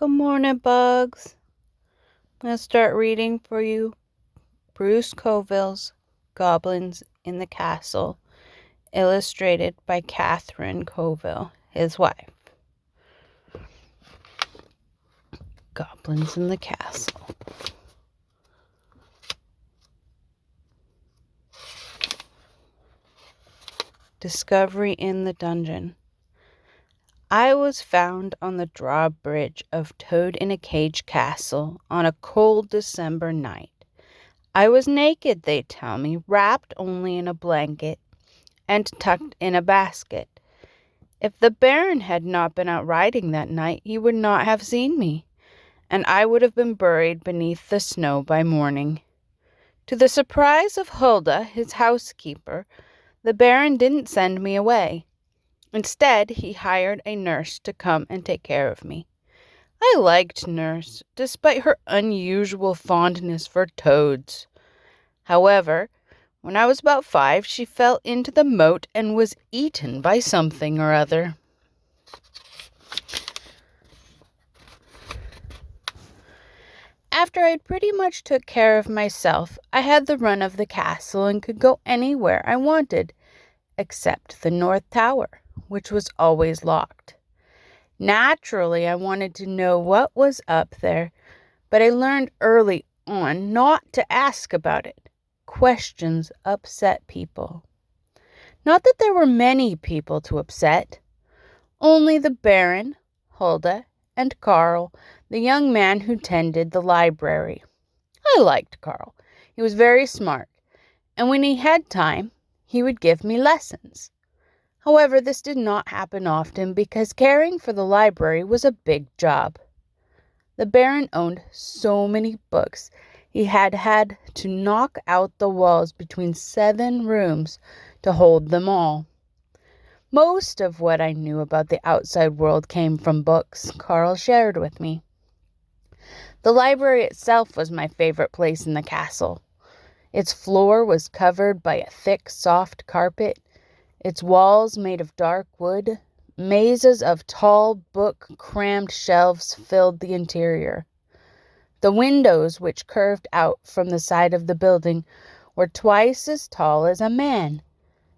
Good morning, bugs. I'm going to start reading for you Bruce Coville's Goblins in the Castle, illustrated by Catherine Coville, his wife. Goblins in the Castle. Discovery in the Dungeon. I was found on the drawbridge of Toad-in-a-Cage Castle on a cold December night. I was naked, they tell me, wrapped only in a blanket and tucked in a basket. If the Baron had not been out riding that night, he would not have seen me, and I would have been buried beneath the snow by morning. To the surprise of Hulda, his housekeeper, the Baron didn't send me away. Instead, he hired a nurse to come and take care of me. I liked Nurse, despite her unusual fondness for toads. However, when I was about 5, she fell into the moat and was eaten by something or other. After I'd pretty much took care of myself, I had the run of the castle and could go anywhere I wanted, except the North Tower, which was always locked. Naturally, I wanted to know what was up there, but I learned early on not to ask about it. Questions upset people. Not that there were many people to upset. Only the Baron, Hulda, and Carl, the young man who tended the library. I liked Carl. He was very smart, and when he had time, he would give me lessons. However, this did not happen often because caring for the library was a big job. The Baron owned so many books, he had to knock out the walls between 7 rooms to hold them all. Most of what I knew about the outside world came from books Carl shared with me. The library itself was my favorite place in the castle. Its floor was covered by a thick, soft carpet, its walls made of dark wood. Mazes of tall, book-crammed shelves filled the interior. The windows, which curved out from the side of the building, were twice as tall as a man.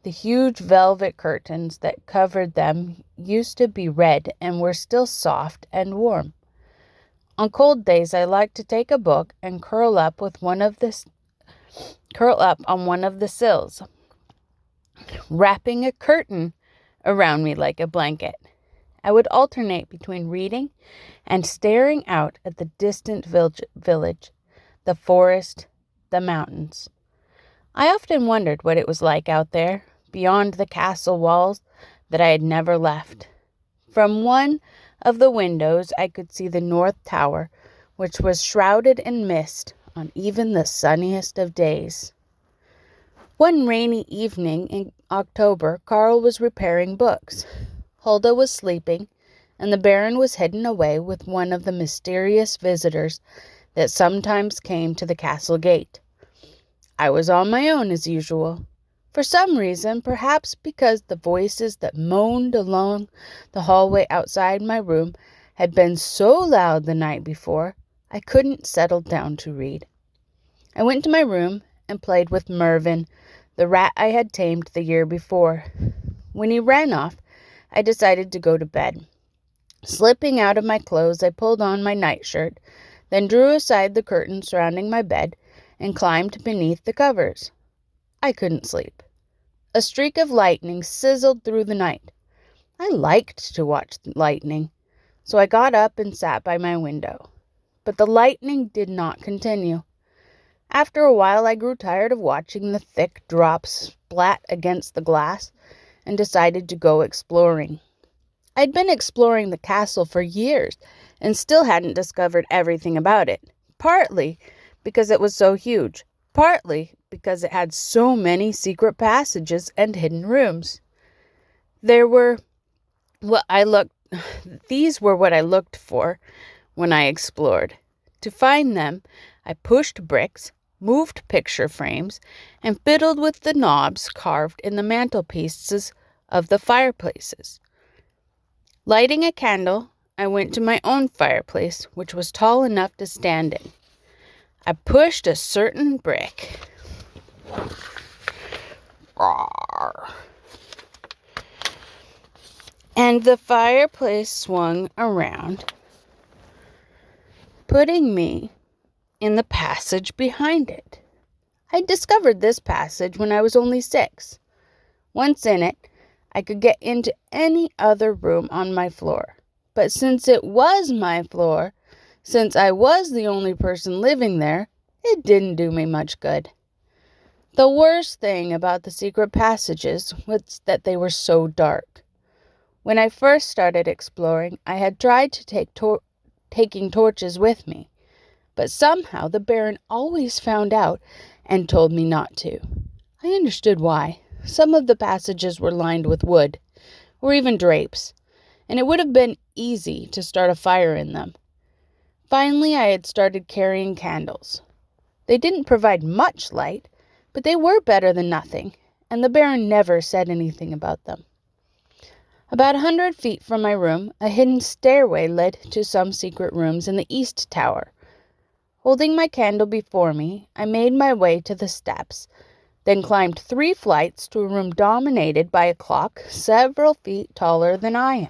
The huge velvet curtains that covered them used to be red and were still soft and warm. On cold days, I liked to take a book and curl up on one of the sills, wrapping a curtain around me like a blanket. I would alternate between reading and staring out at the distant village, the forest, the mountains. I often wondered what it was like out there, beyond the castle walls that I had never left. From one of the windows, I could see the North Tower, which was shrouded in mist on even the sunniest of days. One rainy evening in October, Carl was repairing books. Hulda was sleeping, and the Baron was hidden away with one of the mysterious visitors that sometimes came to the castle gate. I was on my own as usual. For some reason, perhaps because the voices that moaned along the hallway outside my room had been so loud the night before, I couldn't settle down to read. I went to my room and played with Mervyn, the rat I had tamed the year before. When he ran off, I decided to go to bed. Slipping out of my clothes, I pulled on my nightshirt, then drew aside the curtain surrounding my bed and climbed beneath the covers. I couldn't sleep. A streak of lightning sizzled through the night. I liked to watch lightning, so I got up and sat by my window. But the lightning did not continue. After a while, I grew tired of watching the thick drops splat against the glass and decided to go exploring. I'd been exploring the castle for years and still hadn't discovered everything about it, partly because it was so huge, partly because it had so many secret passages and hidden rooms. These were what I looked for when I explored. To find them, I pushed bricks, moved picture frames, and fiddled with the knobs carved in the mantelpieces of the fireplaces. Lighting a candle, I went to my own fireplace, which was tall enough to stand in. I pushed a certain brick. And the fireplace swung around, putting me in the passage behind it. I discovered this passage when I was only 6. Once in it, I could get into any other room on my floor. But since it was my floor, since I was the only person living there, it didn't do me much good. The worst thing about the secret passages was that they were so dark. When I first started exploring, I had tried to take taking torches with me, but somehow the Baron always found out and told me not to. I understood why. Some of the passages were lined with wood, or even drapes, and it would have been easy to start a fire in them. Finally, I had started carrying candles. They didn't provide much light, but they were better than nothing, and the Baron never said anything about them. About 100 feet from my room, a hidden stairway led to some secret rooms in the east tower. Holding my candle before me, I made my way to the steps, then climbed 3 flights to a room dominated by a clock several feet taller than I am.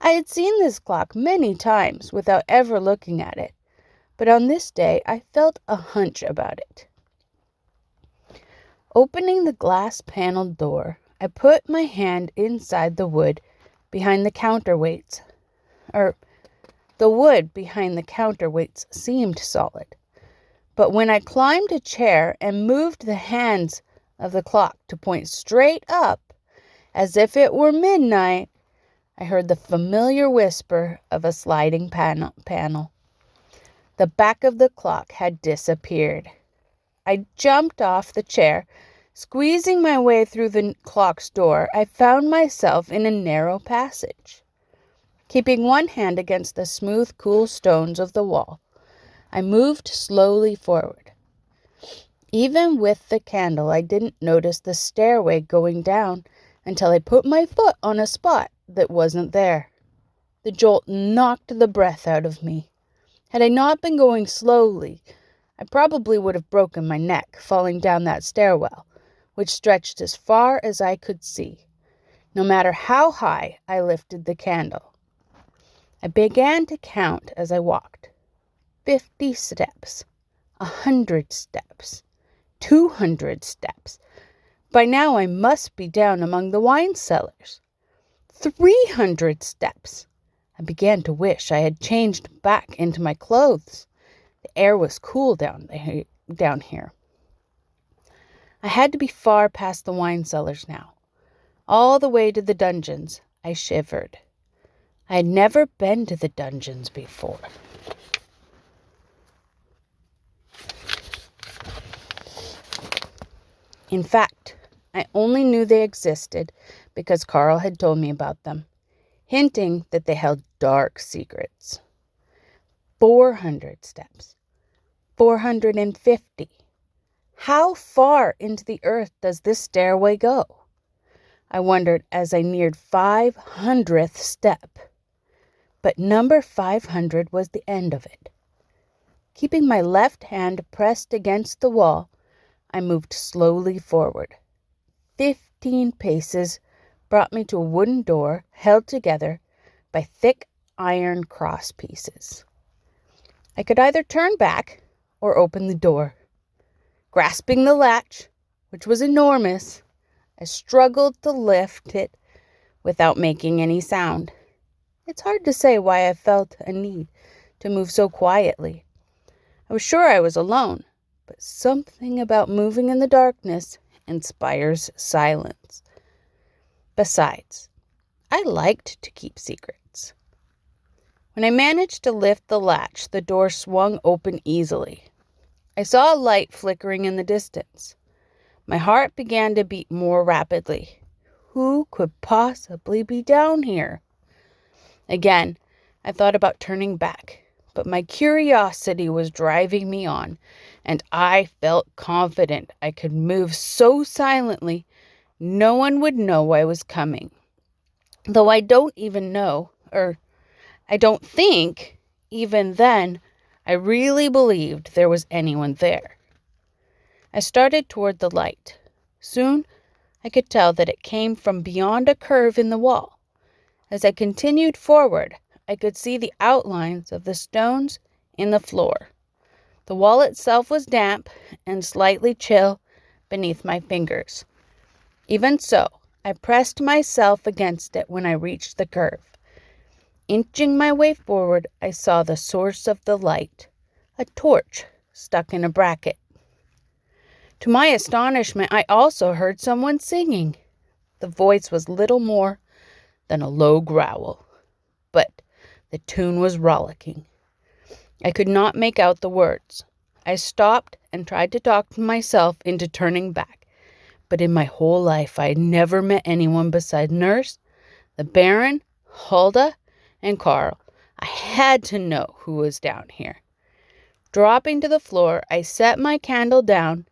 I had seen this clock many times without ever looking at it, but on this day I felt a hunch about it. Opening the glass-paneled door, I put my hand inside the wood behind the counterweights. The wood behind the counterweights seemed solid. But when I climbed a chair and moved the hands of the clock to point straight up, as if it were midnight, I heard the familiar whisper of a sliding panel. The back of the clock had disappeared. I jumped off the chair. Squeezing my way through the clock's door, I found myself in a narrow passage. Keeping one hand against the smooth, cool stones of the wall, I moved slowly forward. Even with the candle, I didn't notice the stairway going down until I put my foot on a spot that wasn't there. The jolt knocked the breath out of me. Had I not been going slowly, I probably would have broken my neck falling down that stairwell, which stretched as far as I could see, no matter how high I lifted the candle. I began to count as I walked. 50 steps, 100 steps, 200 steps. By now I must be down among the wine cellars. 300 steps. I began to wish I had changed back into my clothes. The air was cool down here. I had to be far past the wine cellars now. All the way to the dungeons, I shivered. I had never been to the dungeons before. In fact, I only knew they existed because Carl had told me about them, hinting that they held dark secrets. 400 steps. 450. How far into the earth does this stairway go? I wondered as I neared 500th step. But number 500 was the end of it. Keeping my left hand pressed against the wall, I moved slowly forward. 15 paces brought me to a wooden door held together by thick iron cross pieces. I could either turn back or open the door. Grasping the latch, which was enormous, I struggled to lift it without making any sound. It's hard to say why I felt a need to move so quietly. I was sure I was alone, but something about moving in the darkness inspires silence. Besides, I liked to keep secrets. When I managed to lift the latch, the door swung open easily. I saw a light flickering in the distance. My heart began to beat more rapidly. Who could possibly be down here? Again, I thought about turning back, but my curiosity was driving me on, and I felt confident I could move so silently no one would know I was coming. Though I don't even know, I don't think, even then, I really believed there was anyone there. I started toward the light. Soon, I could tell that it came from beyond a curve in the wall. As I continued forward, I could see the outlines of the stones in the floor. The wall itself was damp and slightly chill beneath my fingers. Even so, I pressed myself against it when I reached the curve. Inching my way forward, I saw the source of the light, a torch stuck in a bracket. To my astonishment, I also heard someone singing. The voice was little more than a low growl, but the tune was rollicking. I could not make out the words. I stopped and tried to talk myself into turning back, but in my whole life I had never met anyone besides Nurse, the Baron, Hulda, and Carl. I had to know who was down here. Dropping to the floor, I set my candle down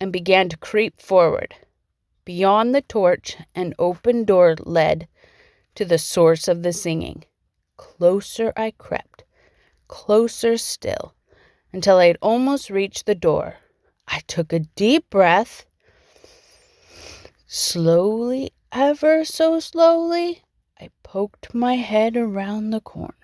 and began to creep forward. Beyond the torch, an open door led to the source of the singing. Closer I crept, closer still, until I had almost reached the door. I took a deep breath. Slowly, ever so slowly, I poked my head around the corner.